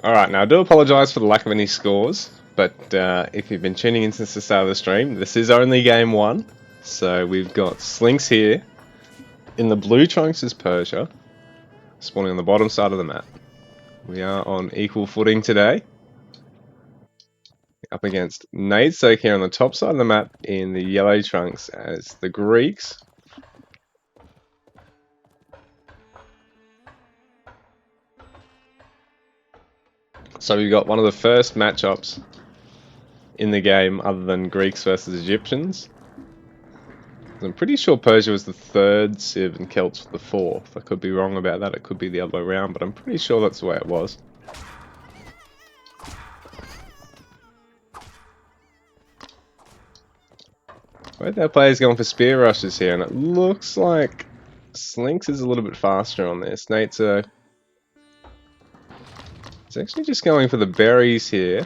Alright, now I do apologise for the lack of any scores, but if you've been tuning in since the start of the stream, this is only game one. So we've got Slinx here. In the blue trunks is Persia, spawning on the bottom side of the map. We are on equal footing today. Up against Naitsirc here on the top side of the map in the yellow trunks as the Greeks. So we've got one of the first matchups in the game other than Greeks versus Egyptians. I'm pretty sure Persia was the third Civ and Celts were the fourth. I could be wrong about that, it could be the other way around, but I'm pretty sure that's the way it was. Both our players going for spear rushes here, and it looks like Slinx is a little bit faster on this. Naitsirc is actually just going for the berries here,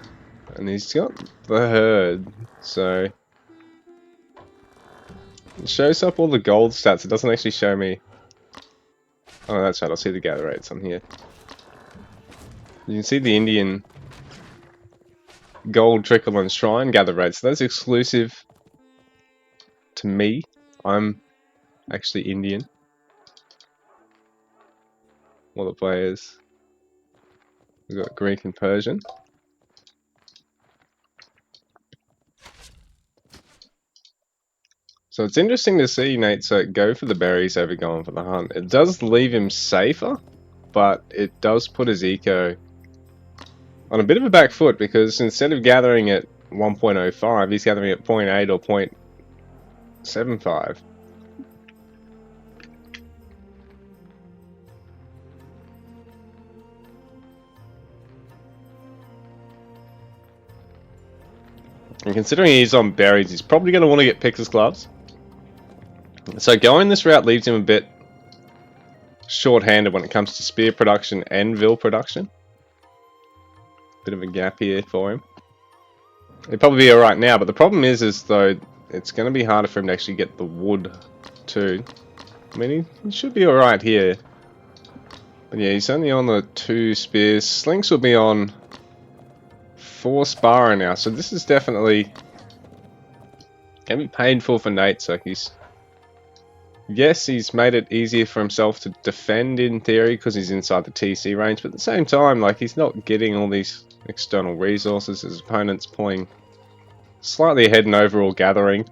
and he's got the herd, so it shows up all the gold stats. It doesn't actually show me. Oh, that's right, I'll see the gather rates on here. You can see the Indian gold trickle and shrine gather rates. So that's exclusive to me. I'm actually Indian. All the players. We've got Greek and Persian. So it's interesting to see Naitsirc go for the berries over going for the hunt. It does leave him safer, but it does put his eco on a bit of a back foot, because instead of gathering at 1.05, he's gathering at 0.8 or 0.75. And considering he's on berries, he's probably going to want to get Pix's gloves. So going this route leaves him a bit short-handed when it comes to spear production and Vil production. Bit of a gap here for him. He'd probably be alright now, but the problem is though, it's going to be harder for him to actually get the wood too. I mean, he should be alright here. But yeah, he's only on the 2 spears. Slinx will be on 4 sparring now, so this is definitely going to be painful for Naitsirc. Yes, he's made it easier for himself to defend in theory because he's inside the TC range, but at the same time, like, he's not getting all these external resources. His opponent's pulling slightly ahead in overall gathering,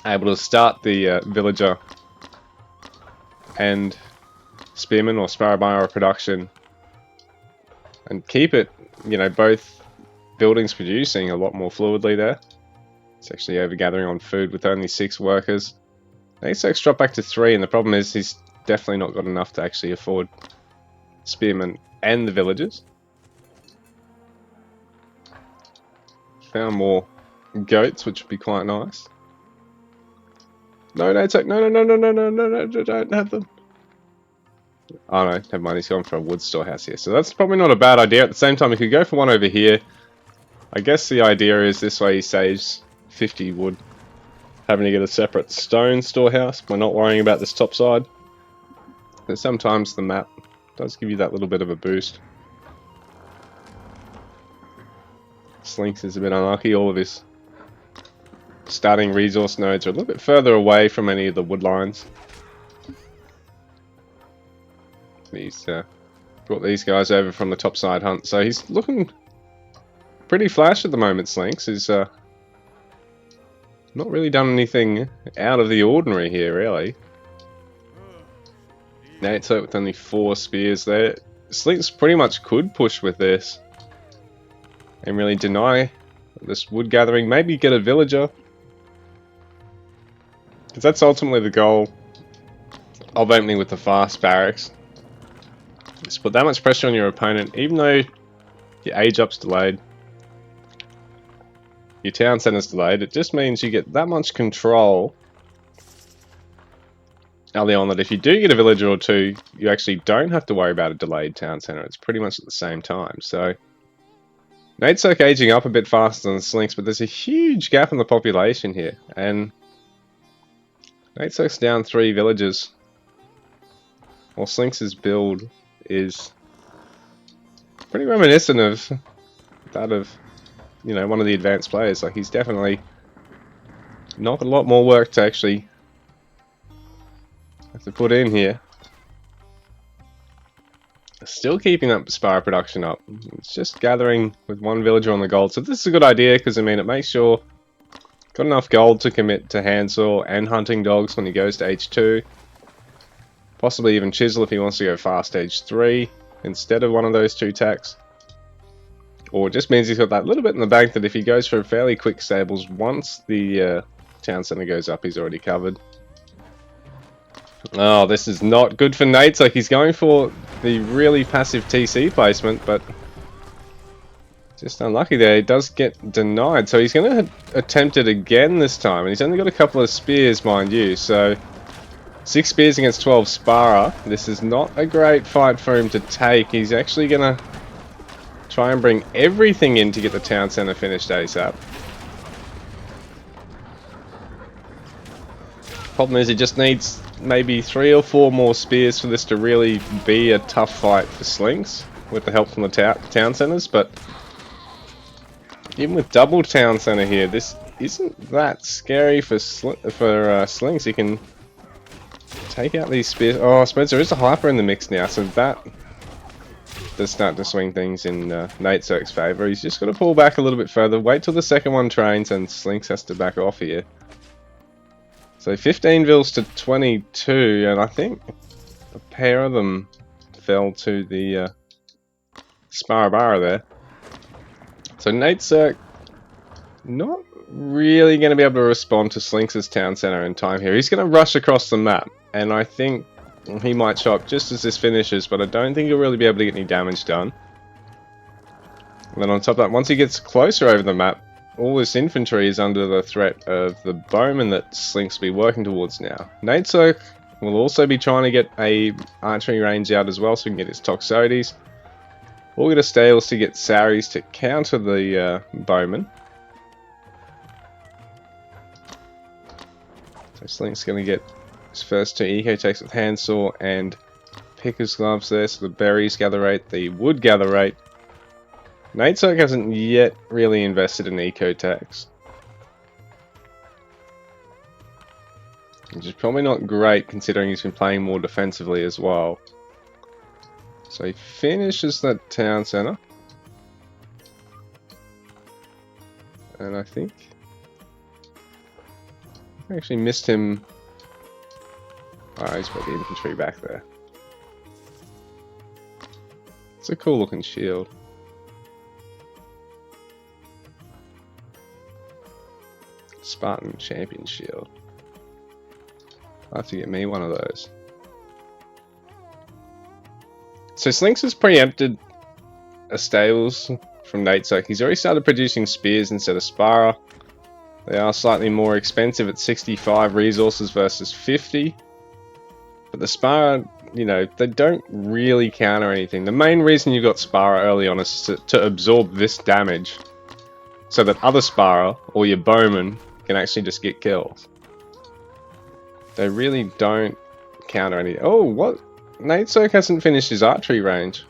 able to start the villager and spearman or sparrowbire production and keep it, you know, both buildings producing a lot more fluidly there. It's actually overgathering on food with only 6 workers. Naitsirc's dropped back to 3, and the problem is he's definitely not got enough to actually afford spearmen and the villagers. Found more goats, which would be quite nice. No, Naitsirc, no, don't have them. Oh no, never mind, he's gone for a wood storehouse here. So that's probably not a bad idea. At the same time, he could go for one over here. I guess the idea is this way he saves 50 wood, having to get a separate stone storehouse by not worrying about this top side. And sometimes the map does give you that little bit of a boost. Slinx is a bit unlucky. All of his starting resource nodes are a little bit further away from any of the wood lines. He's brought these guys over from the top side hunt, so he's looking pretty flash at the moment. Slinx is not really done anything out of the ordinary here, really. Naitsirc with only 4 spears there. Slinx pretty much could push with this and really deny this wood gathering. Maybe get a villager, because that's ultimately the goal of opening with the fast barracks. Just put that much pressure on your opponent, even though your age up's delayed, your town center's delayed. It just means you get that much control early on that if you do get a villager or 2, you actually don't have to worry about a delayed town center. It's pretty much at the same time. So Naitsirc aging up a bit faster than Slinx, but there's a huge gap in the population here, and Naitsirc's down 3 villagers, while Slinx's build is pretty reminiscent of that of, you know, one of the advanced players. Like, he's definitely not a lot more work to actually have to put in here. Still keeping that Spire production up. It's just gathering with one villager on the gold. So this is a good idea because, I mean, it makes sure got enough gold to commit to handsaw and hunting dogs when he goes to H2. Possibly even chisel if he wants to go fast H3 instead of one of those two tacks. Or it just means he's got that little bit in the bank that if he goes for fairly quick stables, once the town center goes up, he's already covered. Oh, this is not good for Naitsirc. He's going for the really passive TC placement, but just unlucky there. He does get denied, so he's going to attempt it again this time. And he's only got a couple of spears, mind you, so 6 spears against 12 Spara. This is not a great fight for him to take. He's actually going to try and bring everything in to get the town center finished ASAP. Problem is, he just needs maybe 3 or 4 more spears for this to really be a tough fight for Slinx, with the help from the town centers. But even with double town center here, this isn't that scary for Slinx. He can take out these spears. Oh, I suppose there is a hyper in the mix now, so that does start to swing things in Naitsirc's favour. He's just got to pull back a little bit further, wait till the second one trains, and Slinx has to back off here. So 15 vils to 22, and I think a pair of them fell to the Sparabara there. So Naitsirc not really going to be able to respond to Slinx's town center in time here. He's going to rush across the map, and I think he might show up just as this finishes, but I don't think he'll really be able to get any damage done. And then on top of that, once he gets closer over the map, all this infantry is under the threat of the bowman that Slinx will be working towards now. Naitsirc will also be trying to get a archery range out as well, so he can get his Toxotes. We'll get a Stales to get Saris to counter the bowman. So Slinx going to get his first 2 eco techs with handsaw and picker's gloves there, so the berries gather rate, the wood gather rate. Naitsirc hasn't yet really invested in eco techs, which is probably not great considering he's been playing more defensively as well. So he finishes that town center, and I think I actually missed him. Oh, he's got the infantry back there. It's a cool looking shield. Spartan Champion Shield. I'll have to get me one of those. So Slinx has preempted a stables from Naitsirc. He's already started producing spears instead of Spara. They are slightly more expensive at 65 resources versus 50. But the Spara, you know, they don't really counter anything. The main reason you got Spara early on is to absorb this damage, so that other Spara, or your bowman, can actually just get kills. They really don't counter any. Oh, what? Naitsirc hasn't finished his archery range.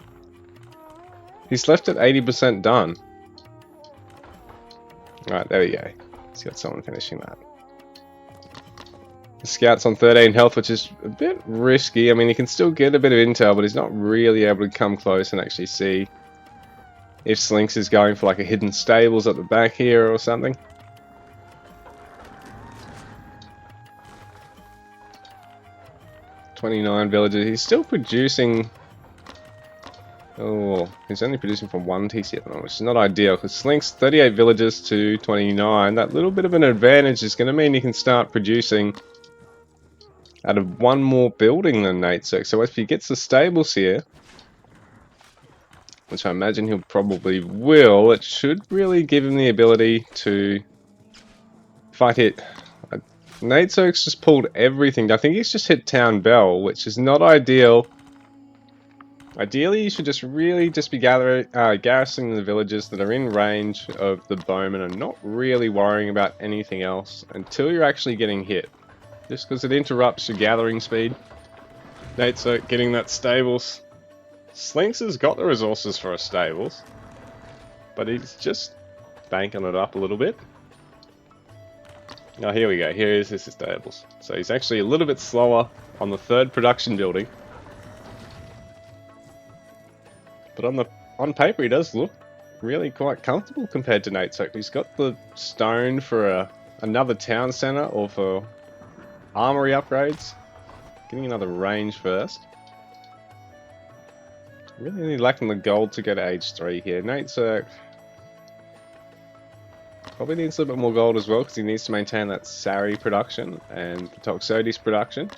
He's left at 80% done. Alright, there we go. He's got someone finishing that. The scout's on 13 health, which is a bit risky. I mean, he can still get a bit of intel, but he's not really able to come close and actually see if Slinx is going for like a hidden stables at the back here or something. $29 villagers. He's still producing. Oh, he's only producing from 1 TC at the moment, which is not ideal because Slinx 38 villagers to 29. That little bit of an advantage is going to mean he can start producing out of 1 more building than Naitsirc. So if he gets the stables here, which I imagine he'll probably will, it should really give him the ability to fight it. Naitsirc's just pulled everything. I think he's just hit Town Bell, which is not ideal. Ideally, you should just really be garrisoning the villages that are in range of the bowman and not really worrying about anything else until you're actually getting hit. Just because it interrupts your gathering speed. Naitsirc getting that stables Slinx has got the resources for a stables, but he's just banking it up a little bit. Oh, here we go. Here is his stables. So he's actually a little bit slower on the third production building. But on paper, he does look really quite comfortable compared to Naitsirc. He's got the stone for another town center or for armory upgrades. Getting another range first. Really only lacking the gold to go to age 3 here. Naitsirc probably needs a little bit more gold as well because he needs to maintain that Sari production and the Toxotes production.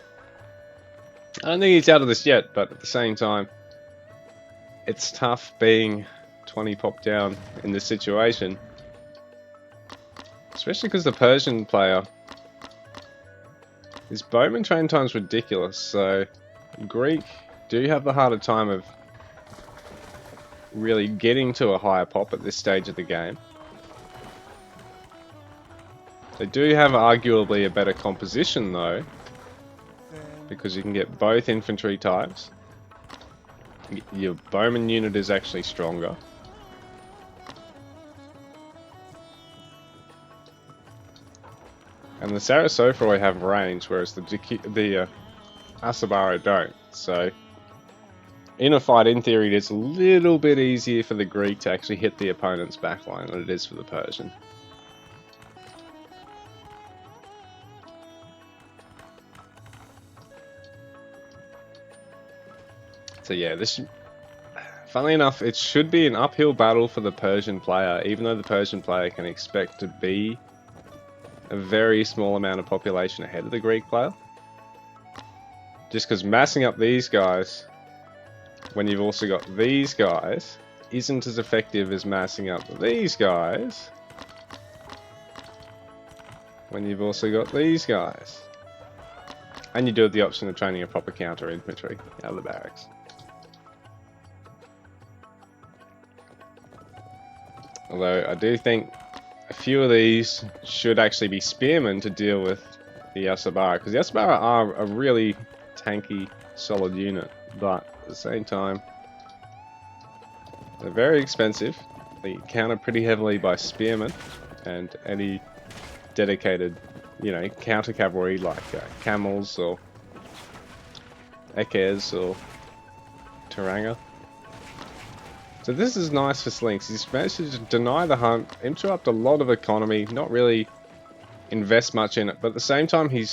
I don't think he's out of this yet, but at the same time, it's tough being 20 pop down in this situation. Especially because the Persian player, his bowman train time's ridiculous, so Greek do have the harder time of really getting to a higher pop at this stage of the game. They do have arguably a better composition though, because you can get both infantry types. Your bowman unit is actually stronger. And the Sarasophroi have range, whereas the Asabara don't. So, in a fight, in theory, it's a little bit easier for the Greek to actually hit the opponent's backline than it is for the Persian. So yeah, funnily enough, it should be an uphill battle for the Persian player, even though the Persian player can expect to be a very small amount of population ahead of the Greek player. Just because massing up these guys, when you've also got these guys, isn't as effective as massing up these guys, when you've also got these guys. And you do have the option of training a proper counter infantry out of the barracks. Although I do think a few of these should actually be spearmen to deal with the Asabara, because the Asabara are a really tanky, solid unit, but at the same time, they're very expensive. They counter pretty heavily by spearmen and any dedicated, counter cavalry like camels or ekes or Taranga. So this is nice for Slinx. He's managed to deny the hunt, interrupt a lot of economy, not really invest much in it, but at the same time he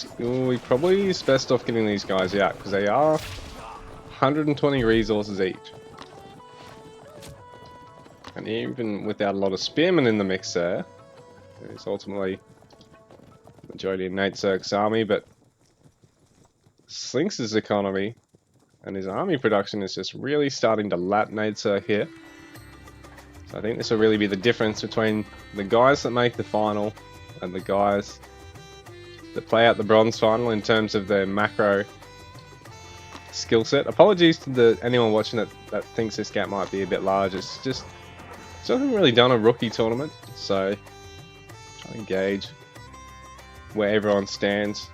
probably is best off getting these guys out because they are 120 resources each. And even without a lot of spearmen in the mix there, it's ultimately the majority of Naitsirc's army, but Slinx's economy and his army production is just really starting to lap Naitsirc here. So I think this will really be the difference between the guys that make the final and the guys that play out the bronze final in terms of their macro skill set. Apologies to anyone watching that thinks this gap might be a bit large. It's just, I haven't really done a rookie tournament, so trying to gauge where everyone stands.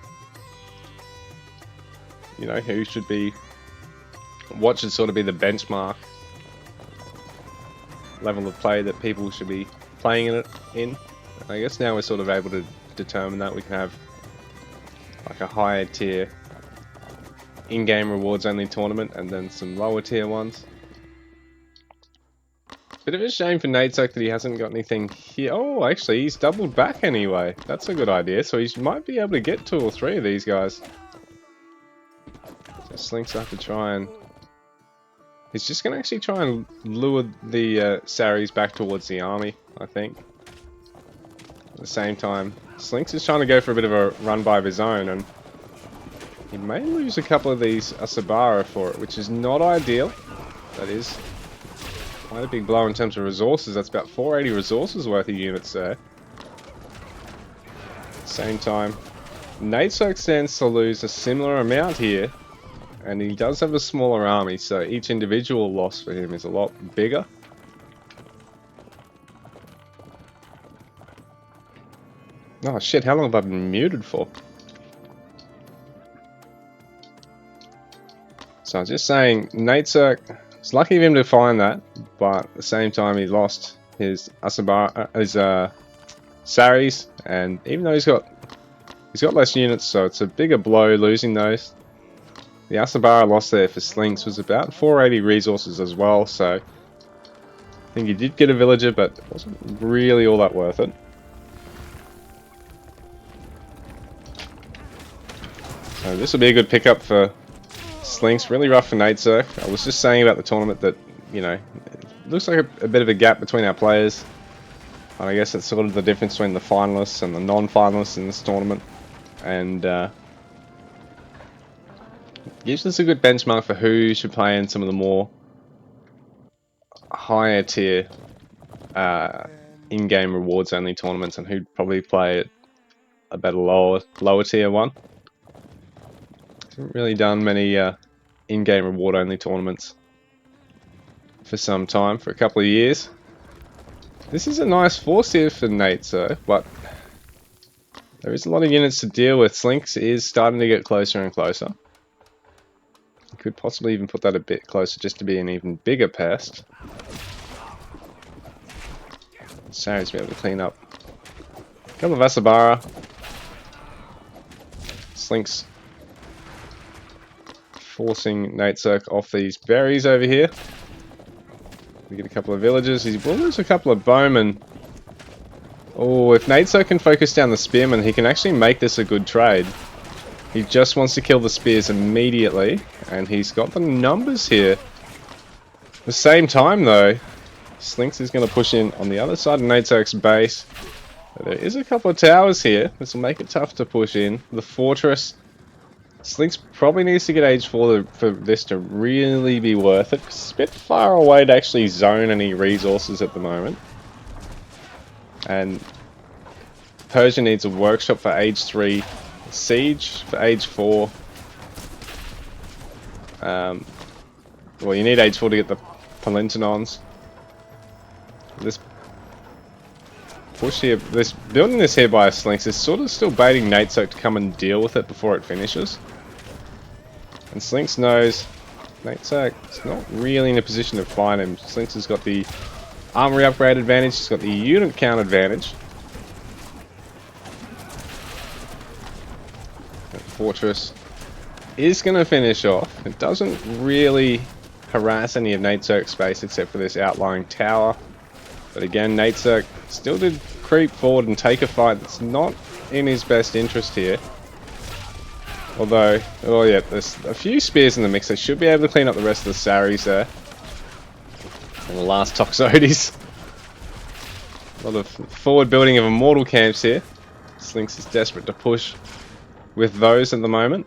Who should be, what should sort of be the benchmark level of play that people should be playing in. I guess now we're sort of able to determine that. We can have like a higher tier in-game rewards only tournament and then some lower tier ones. Bit of a shame for Naitsirc that he hasn't got anything here. Oh, actually, he's doubled back anyway. That's a good idea. So he might be able to get 2 or 3 of these guys. So Slinx have to try and... He's just going to actually try and lure the Saris back towards the army, I think. At the same time, Slinx is trying to go for a bit of a run by of his own, and he may lose a couple of these Asabara for it, which is not ideal. That is quite a big blow in terms of resources. That's about 480 resources worth of units there. At the same time, Naitsirc stands to lose a similar amount here, and he does have a smaller army, so each individual loss for him is a lot bigger. Oh shit, how long have I been muted for? So I was just saying, Naitsirc It's lucky of him to find that, but at the same time he lost his Saris, and even though he's got less units, so it's a bigger blow losing those. The Asabara loss there for Slinx was about 480 resources as well, so I think he did get a villager, but it wasn't really all that worth it. So this will be a good pickup for Slinx. Really rough for Naitsirc. I was just saying about the tournament that, you know, it looks like a bit of a gap between our players. And I guess it's sort of the difference between the finalists and the non-finalists in this tournament. And gives us a good benchmark for who should play in some of the more higher tier in-game rewards only tournaments, and who'd probably play at a better lower tier one. Haven't really done many in-game reward only tournaments for some time, for a couple of years. This is a nice force here for Naitsirc, but there is a lot of units to deal with. Slinx is starting to get closer and closer. You could possibly even put that a bit closer just to be an even bigger pest. Saris be able to clean up a couple of Asabara. Slinx forcing Naitsirc off these berries over here. We get a couple of villagers. He will lose a couple of bowmen. Oh, if Naitsirc can focus down the spearmen, he can actually make this a good trade. He just wants to kill the spears immediately, and he's got the numbers here. At the same time, though, Slinx is going to push in on the other side of Naitsirc's base. There is a couple of towers here. This will make it tough to push in. The fortress. Slinx probably needs to get age 4 for this to really be worth it, because it's a bit far away to actually zone any resources at the moment. And Persia needs a workshop for age 3, siege for age 4. Well, you need age 4 to get the Palintinons. This push here, building this here by a Slinx is sort of still baiting Naitsirc to come and deal with it before it finishes. And Slinx knows Naitsirc is not really in a position to find him. Slinx has got the armory upgrade advantage, he's got the unit count advantage. That fortress is going to finish off. It doesn't really harass any of Naitsirc's space except for this outlying tower. But again, Naitsirc still did creep forward and take a fight that's not in his best interest here. Although, oh yeah, there's a few spears in the mix. They should be able to clean up the rest of the Saris there. And the last Toxotes. A lot of forward building of immortal camps here. Slinx is desperate to push with those at the moment.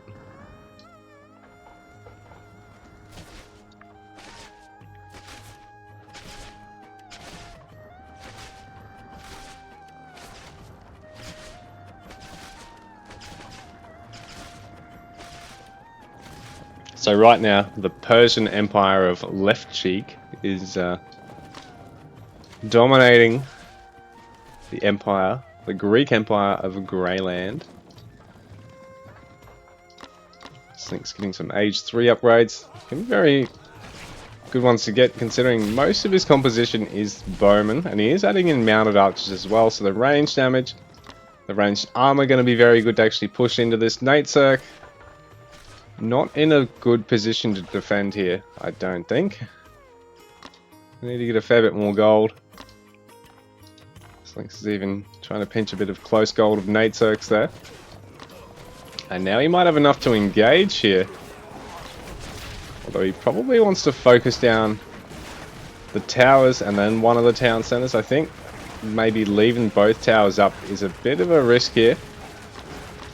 So right now, the Persian Empire of Left Cheek is dominating the empire, the Greek Empire of Greyland. Slinx getting some age 3 upgrades. Can be very good ones to get, considering most of his composition is bowmen, and he is adding in mounted archers as well, so the range damage, the ranged armor going to be very good to actually push into this. Naitsirc not in a good position to defend here, I don't think. We need to get a fair bit more gold. Slinx is even trying to pinch a bit of close gold of Naitsirc's there. And now he might have enough to engage here. Although he probably wants to focus down the towers and then one of the town centers. I think maybe leaving both towers up is a bit of a risk here.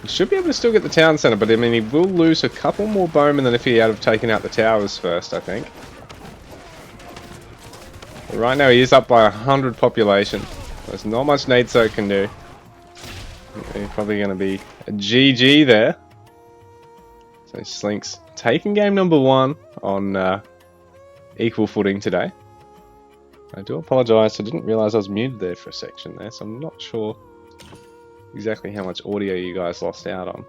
He should be able to still get the town center, but I mean, he will lose a couple more bowmen than if he had have taken out the towers first, I think. But right now he is up by 100 population. There's not much Naitsirc can do. He's probably going to be a GG there. So Slinx taking game number 1 on equal footing today. I do apologise, I didn't realise I was muted there for a section there, so I'm not sure exactly how much audio you guys lost out on.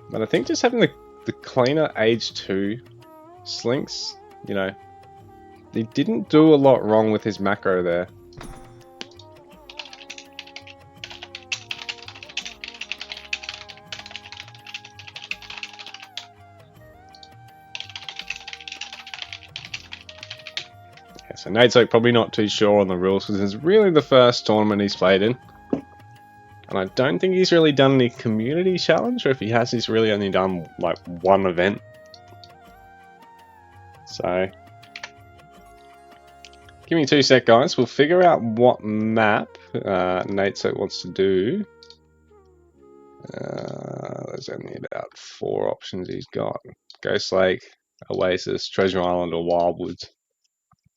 But I think just having the cleaner age 2 Slinx, you know, he didn't do a lot wrong with his macro there. Yeah, so Naitsirc probably not too sure on the rules because it's really the first tournament he's played in. And I don't think he's really done any community challenge, or if he has, he's really only done like one event. So, give me 2 sec, guys. We'll figure out what map Naitsirc wants to do. There's only about 4 options he's got. Ghost Lake, Oasis, Treasure Island, or Wildwoods.